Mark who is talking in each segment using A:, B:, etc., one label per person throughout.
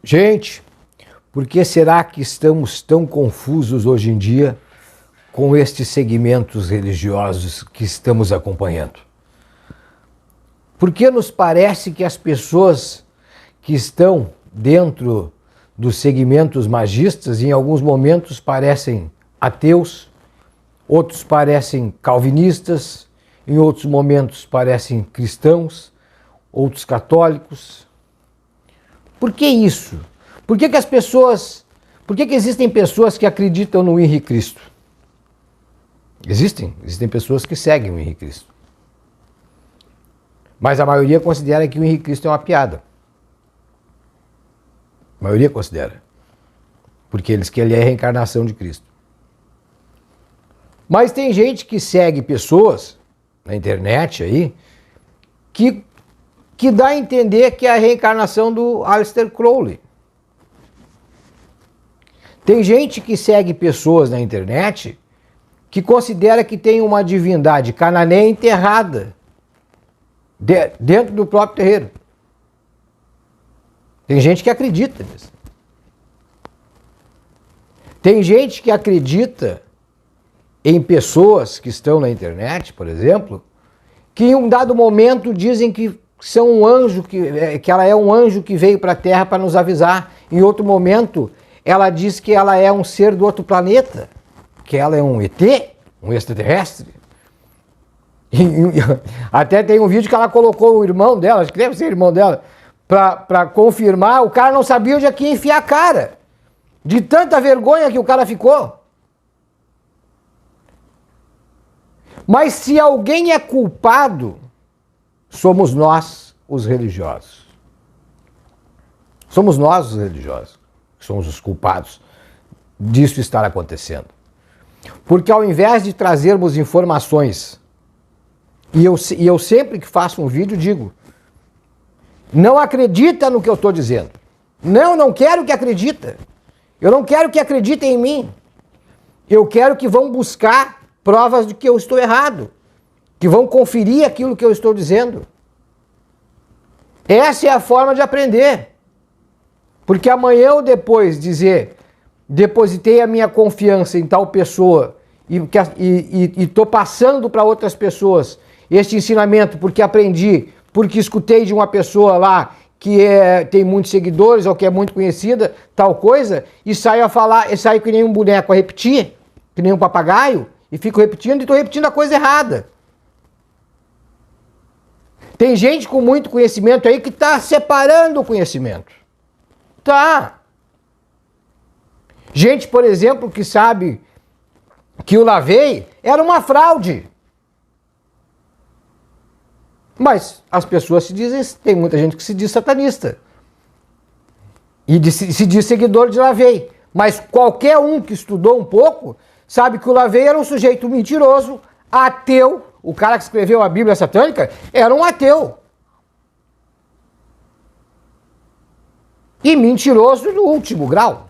A: Gente, por que será que estamos tão confusos hoje em dia com estes segmentos religiosos que estamos acompanhando? Porque nos parece que as pessoas que estão dentro dos segmentos magistas, em alguns momentos parecem ateus, outros parecem calvinistas, em outros momentos parecem cristãos, outros católicos. Por que isso? Por que existem pessoas que acreditam no Henrique Cristo? Existem pessoas que seguem o Henrique Cristo. Mas a maioria considera que o Henrique Cristo é uma piada. A maioria considera. Porque eles que ele é a reencarnação de Cristo. Mas tem gente que segue pessoas na internet aí que dá a entender que é a reencarnação do Aleister Crowley. Tem gente que segue pessoas na internet que considera que tem uma divindade cananeia enterrada dentro do próprio terreiro. Tem gente que acredita nisso. Tem gente que acredita em pessoas que estão na internet, por exemplo, que em um dado momento dizem que são um anjo, que ela é um anjo que veio para a Terra para nos avisar. Em outro momento, ela diz que ela é um ser do outro planeta, que ela é um ET, um extraterrestre. Até tem um vídeo que ela colocou o irmão dela, acho que deve ser o irmão dela, para confirmar. O cara não sabia onde é que ia enfiar a cara, de tanta vergonha que o cara ficou. Mas se alguém é culpado, somos nós, os religiosos. Somos nós, os religiosos, que somos os culpados disso estar acontecendo. Porque ao invés de trazermos informações, e eu sempre que faço um vídeo digo, não acredita no que eu estou dizendo. Não quero que acredita. Eu não quero que acreditem em mim. Eu quero que vão buscar provas de que eu estou errado, que vão conferir aquilo que eu estou dizendo. Essa é a forma de aprender. Porque amanhã ou depois dizer, depositei a minha confiança em tal pessoa e estou passando para outras pessoas este ensinamento porque aprendi, porque escutei de uma pessoa lá que tem muitos seguidores ou que é muito conhecida, tal coisa, e saio a falar, e saio que nem um boneco a repetir, que nem um papagaio, e fico repetindo e estou repetindo a coisa errada. Tem gente com muito conhecimento aí que está separando o conhecimento. Tá. Gente, por exemplo, que sabe que o Lavey era uma fraude. Mas as pessoas se dizem, tem muita gente que se diz satanista. E se diz seguidor de Lavey. Mas qualquer um que estudou um pouco sabe que o Lavey era um sujeito mentiroso, ateu. O cara que escreveu a Bíblia satânica era um ateu. E mentiroso no último grau.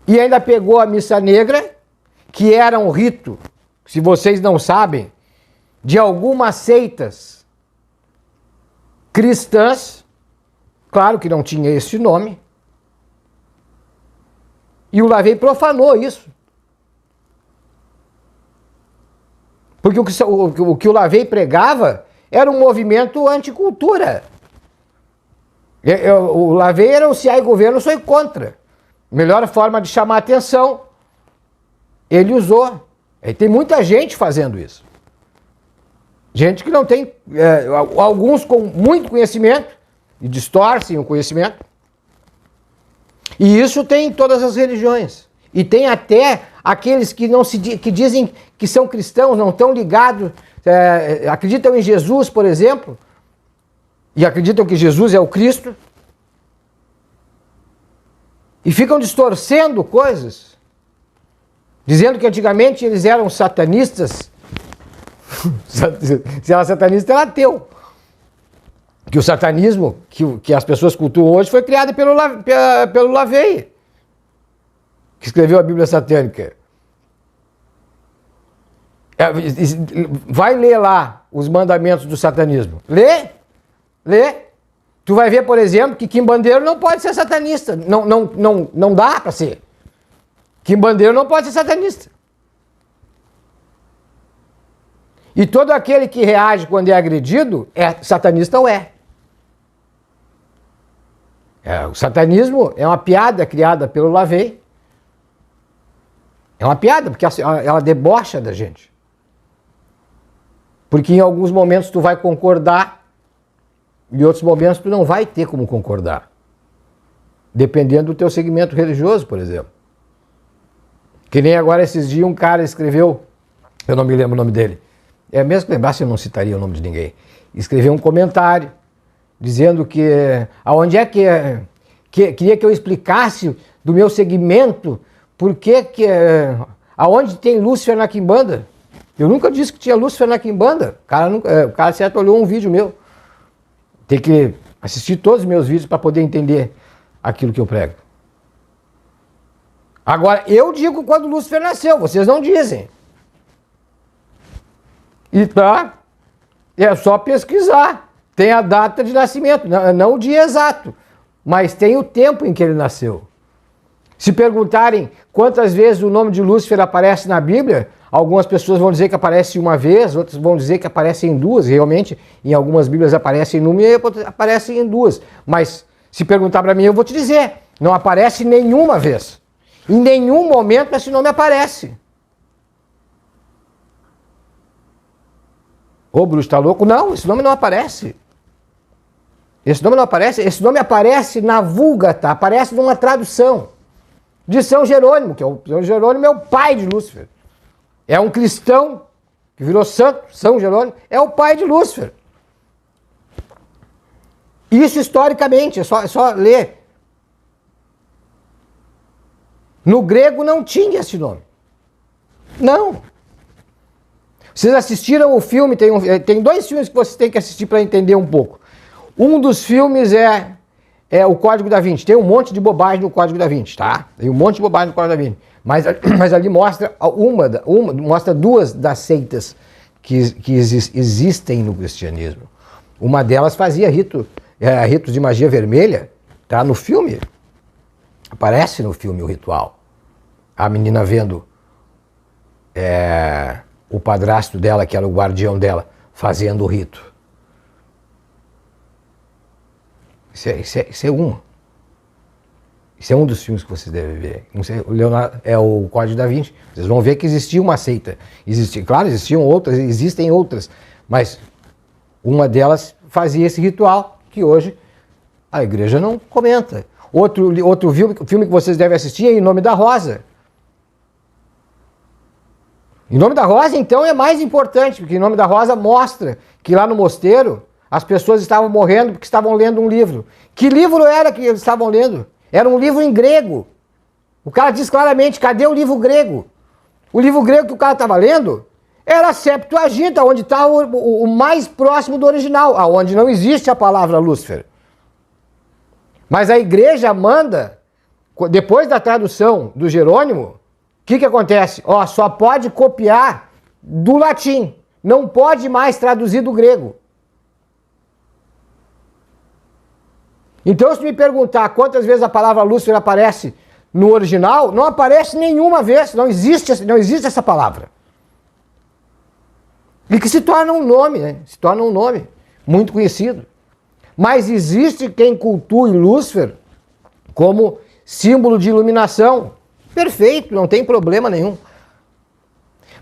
A: E ainda pegou a missa negra, que era um rito, se vocês não sabem, de algumas seitas cristãs, claro que não tinha esse nome, e o Lavey profanou isso. Porque o que o Lavey pregava era um movimento anticultura. O Lavey era o se há governo, sou contra. Melhor forma de chamar a atenção, ele usou. E tem muita gente fazendo isso. Gente que não tem, alguns com muito conhecimento, e distorcem o conhecimento. E isso tem em todas as religiões. E tem até aqueles que que dizem que são cristãos, não estão ligados, acreditam em Jesus, por exemplo, e acreditam que Jesus é o Cristo, e ficam distorcendo coisas, dizendo que antigamente eles eram satanistas. Se era satanista, era ateu. Que o satanismo que as pessoas cultuam hoje foi criado pelo Lavey, que escreveu a Bíblia satânica. Vai ler lá os mandamentos do satanismo. Lê. Tu vai ver, por exemplo, que quimbandeiro não pode ser satanista. Não dá para ser. Quimbandeiro não pode ser satanista. E todo aquele que reage quando é agredido, satanista ou é. O satanismo é uma piada criada pelo Lavey. É uma piada, porque ela debocha da gente. Porque em alguns momentos tu vai concordar, e em outros momentos tu não vai ter como concordar. Dependendo do teu segmento religioso, por exemplo. Que nem agora esses dias um cara escreveu, eu não me lembro o nome dele, mesmo que lembrasse eu não citaria o nome de ninguém, escreveu um comentário dizendo que aonde é que queria que eu explicasse do meu segmento por que aonde tem Lúcifer na quimbanda. Eu nunca disse que tinha Lúcifer na quimbanda. O cara certo olhou um vídeo meu. Tem que assistir todos os meus vídeos para poder entender aquilo que eu prego. Agora, eu digo quando Lúcifer nasceu, vocês não dizem. E é só pesquisar. Tem a data de nascimento, não o dia exato, mas tem o tempo em que ele nasceu. Se perguntarem quantas vezes o nome de Lúcifer aparece na Bíblia, algumas pessoas vão dizer que aparece uma vez, outras vão dizer que aparece em duas. Realmente, em algumas Bíblias aparece em uma e aparece em duas. Mas se perguntar para mim, eu vou te dizer, não aparece nenhuma vez. Em nenhum momento esse nome aparece. Ô, Bruce, tá louco? Não, esse nome não aparece. Esse nome não aparece. Esse nome aparece na Vulgata, aparece numa tradução de São Jerônimo, que São Jerônimo é o pai de Lúcifer. É um cristão que virou santo, São Jerônimo, é o pai de Lúcifer. Isso historicamente, é só ler. No grego não tinha esse nome. Não. Vocês assistiram o filme, tem dois filmes que vocês têm que assistir para entender um pouco. Um dos filmes é o Código da Vinci. Tem um monte de bobagem no Código da Vinci, tá? Tem um monte de bobagem no Código da Vinci. Mas ali mostra mostra duas das seitas que existem no cristianismo. Uma delas fazia ritos de magia vermelha, tá? No filme. Aparece no filme o ritual. A menina vendo o padrasto dela, que era o guardião dela, fazendo o rito. Isso é um. Isso é um dos filmes que vocês devem ver. O Leonardo é o Código da Vinci. Vocês vão ver que existia uma seita. Claro, existiam outras, existem outras. Mas uma delas fazia esse ritual que hoje a igreja não comenta. Outro filme que vocês devem assistir é Em Nome da Rosa. Em Nome da Rosa, então, é mais importante, porque Em Nome da Rosa mostra que lá no mosteiro as pessoas estavam morrendo porque estavam lendo um livro. Que livro era que eles estavam lendo? Era um livro em grego. O cara diz claramente, cadê o livro grego? O livro grego que o cara estava lendo era a Septuaginta, onde está o mais próximo do original, aonde não existe a palavra Lúcifer. Mas a igreja manda, depois da tradução do Jerônimo, o que acontece? Só pode copiar do latim, não pode mais traduzir do grego. Então, se me perguntar quantas vezes a palavra Lúcifer aparece no original, não aparece nenhuma vez, não existe essa palavra. E que se torna um nome, né? Se torna um nome muito conhecido. Mas existe quem cultue Lúcifer como símbolo de iluminação. Perfeito, não tem problema nenhum.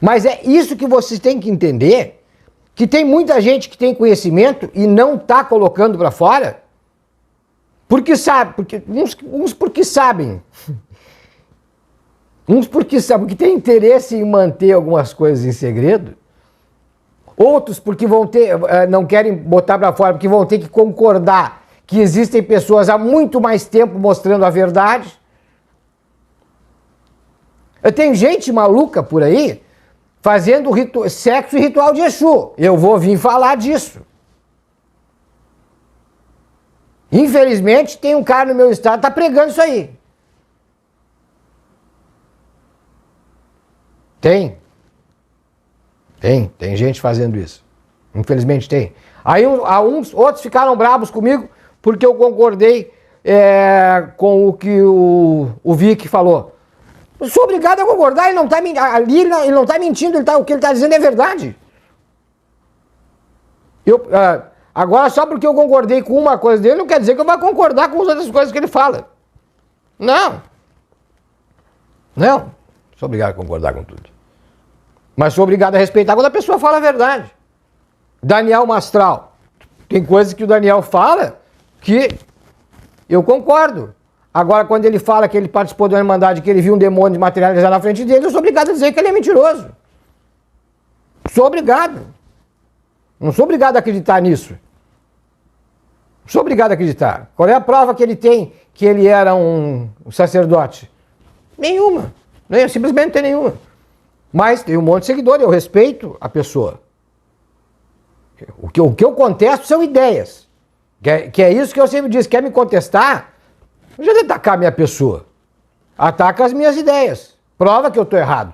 A: Mas é isso que vocês têm que entender, que tem muita gente que tem conhecimento e não está colocando para fora, porque sabe, uns porque sabem. Uns porque sabem, porque tem interesse em manter algumas coisas em segredo. Outros porque não querem botar para fora, porque vão ter que concordar que existem pessoas há muito mais tempo mostrando a verdade. Tem gente maluca por aí fazendo sexo e ritual de Exu. Eu vou vir falar disso. Infelizmente, tem um cara no meu estado que está pregando isso aí. Tem. Tem gente fazendo isso. Infelizmente tem. Aí outros ficaram bravos comigo porque eu concordei com o que o Vic falou. Eu sou obrigado a concordar, ele não está mentindo, o que ele está dizendo é verdade. Agora, só porque eu concordei com uma coisa dele, não quer dizer que eu vou concordar com as outras coisas que ele fala. Não. Sou obrigado a concordar com tudo. Mas sou obrigado a respeitar quando a pessoa fala a verdade. Daniel Mastral. Tem coisas que o Daniel fala que eu concordo. Agora, quando ele fala que ele participou de uma irmandade, que ele viu um demônio materializar na frente dele, eu sou obrigado a dizer que ele é mentiroso. Sou obrigado. Não sou obrigado a acreditar nisso. Não sou obrigado a acreditar. Qual é a prova que ele tem que ele era um sacerdote? Nenhuma. Simplesmente não tem nenhuma. Mas tem um monte de seguidores, eu respeito a pessoa. O que eu contesto são ideias. Que é isso que eu sempre disse. Quer me contestar? Não adianta atacar a minha pessoa. Ataca as minhas ideias. Prova que eu estou errado.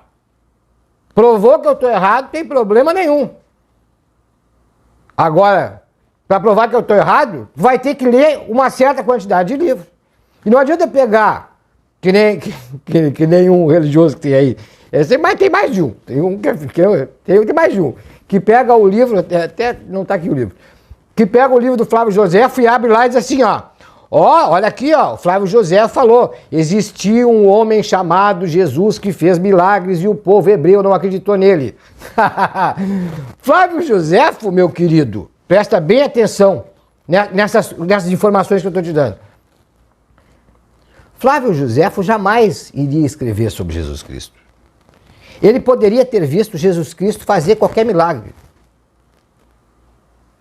A: Provou que eu estou errado, não tem problema nenhum. Agora, para provar que eu estou errado, vai ter que ler uma certa quantidade de livros. E não adianta pegar, que nem um religioso que tem aí. Mas tem mais de um. Tem mais de um. Que pega o livro, até não está aqui o livro, que pega o livro do Flávio Josefo e abre lá e diz assim, olha aqui, o Flávio Josefo falou, existia um homem chamado Jesus que fez milagres e o povo hebreu não acreditou nele. Flávio Josefo, meu querido, presta bem atenção nessas informações que eu estou te dando. Flávio Josefo jamais iria escrever sobre Jesus Cristo. Ele poderia ter visto Jesus Cristo fazer qualquer milagre.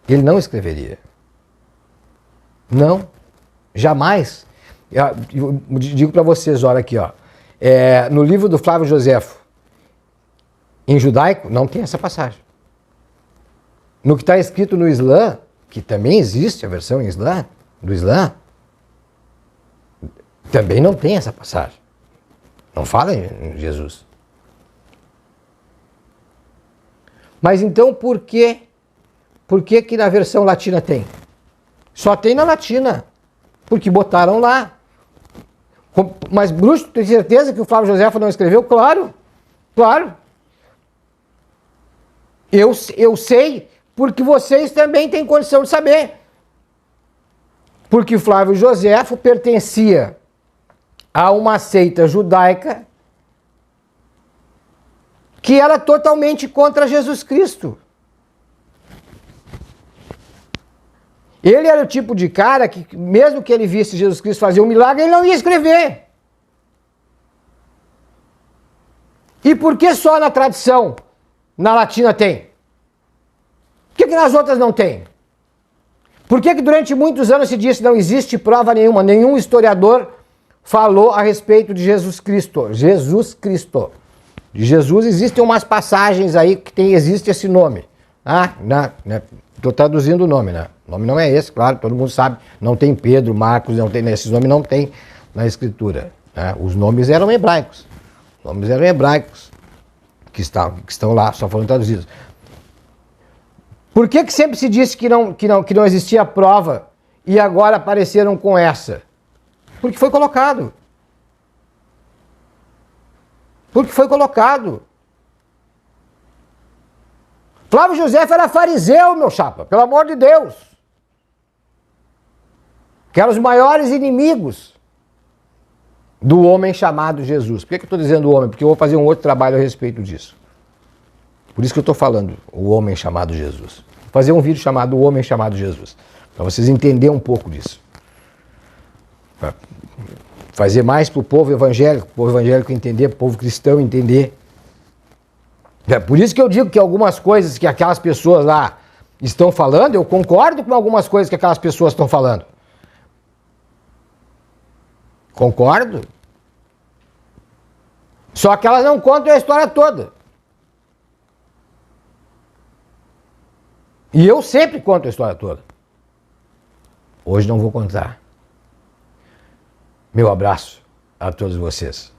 A: Ele não escreveria. Não. Jamais. Eu digo para vocês, olha aqui, no livro do Flávio Josefo, em judaico, não tem essa passagem. No que está escrito no Islã, que também existe a versão em Islã, do Islã, também não tem essa passagem. Não fala em Jesus. Mas então por que na versão latina tem? Só tem na latina. Porque botaram lá. Mas Bruxo, tem certeza que o Flávio Josefo não escreveu? Claro. Eu sei, porque vocês também têm condição de saber. Porque Flávio Josefo pertencia a uma seita judaica que era totalmente contra Jesus Cristo. Ele era o tipo de cara que, mesmo que ele visse Jesus Cristo fazer um milagre, ele não ia escrever. E por que só na tradição, na latina tem? Por que nas outras não tem? Por que durante muitos anos se disse que não existe prova nenhuma, nenhum historiador falou a respeito de Jesus Cristo? De Jesus existem umas passagens aí que existe esse nome. Estou traduzindo o nome, né? O nome não é esse, claro, todo mundo sabe. Não tem Pedro, Marcos, não tem, esses nomes não tem na Escritura. Né? Os nomes eram hebraicos. Que estão lá, só foram traduzidos. Por que sempre se disse que não existia prova e agora apareceram com essa? Porque foi colocado. Flávio Josefo era fariseu, meu chapa, pelo amor de Deus. Que eram os maiores inimigos do homem chamado Jesus. Por que eu estou dizendo homem? Porque eu vou fazer um outro trabalho a respeito disso. Por isso que eu estou falando o homem chamado Jesus. Vou fazer um vídeo chamado O Homem Chamado Jesus. Para vocês entenderem um pouco disso. Pra fazer mais para o povo evangélico entender, para o povo cristão entender. É por isso que eu digo que algumas coisas que aquelas pessoas lá estão falando, eu concordo com algumas coisas que aquelas pessoas estão falando. Concordo. Só que elas não contam a história toda. E eu sempre conto a história toda. Hoje não vou contar. Meu abraço a todos vocês.